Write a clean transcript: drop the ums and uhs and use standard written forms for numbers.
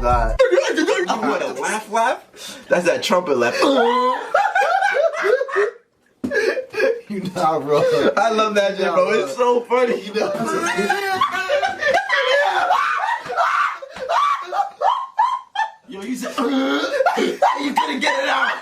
god. What a laugh? That's that trumpet laugh. You know, bro. I love that shit, bro. It's so funny. You know. Yo, you said you couldn't get it out.